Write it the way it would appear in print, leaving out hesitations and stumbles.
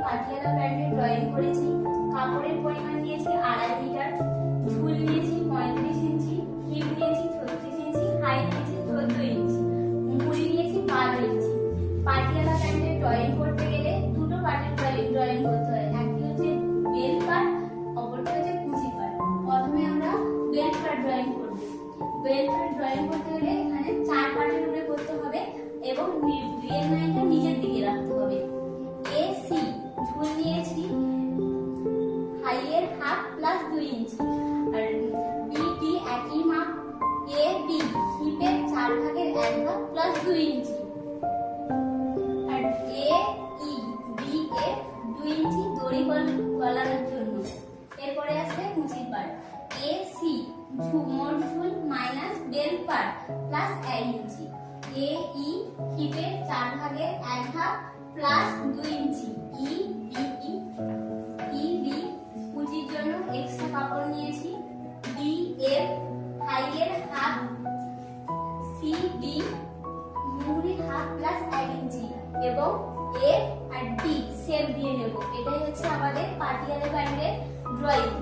পাটিয়ালা প্যান্টের ড্রয়িং করেছি। কাপড়ের পরিমাণ নিয়েছি 2.5 মিটার, ঝুল নিয়েছি 35 ইঞ্চি, হিপ নিয়েছি 36 ইঞ্চি, হাইট নিয়েছি 14 ইঞ্চি, মুড়ি নিয়েছি 12 ইঞ্চি। পাটিয়ালা প্যান্টের ড্রয়িং করতে গেলে দুটো পার্টের ড্রয়িং করতে হয়, একটি হচ্ছে বেল পার্ট, অপরটি হচ্ছে কুচি পার্ট। প্রথমে আমরা বেল পার্ট ড্রয়িং করব। বেল পার্ট ড্রয়িং করতে গেলে এখানে 4 পার্টের উপরে করতে হবে এবং রিয়েল লাইনটা নিচের দিকে রাখতে হবে। এ সি ঝুল নিয়েছি হাইয়ের হাফ প্লাস 2 ইঞ্চি, আর বি ডি একই মাপ। এ বি হিপের 4 ভাগের 1 ভাগ প্লাস 2 ইঞ্চি, আর এ ই বি এর 2 ইঞ্চি দড়ি গলানোর জন্য। এরপরে আসবে কুচি পার্ট। এ সি মোট ঝুল মাইনাস বেল পার্ট প্লাস 1 ইঞ্চি। এ ই হিপের 4 ভাগের 1 ভাগ প্লাস 2 ইঞ্চি। ই বি কুচির জন্য এক্সট্রা কাপড় নিয়েছি। বি এর হাইয়ের হাফ, সি ডি মুহুরির হাফ প্লাস 1 ইঞ্চি এবং এ আর ডি শেপ দিয়ে নেব। এটাই হচ্ছে আমাদের পাটিয়ালা প্যান্টের ড্রয়িং।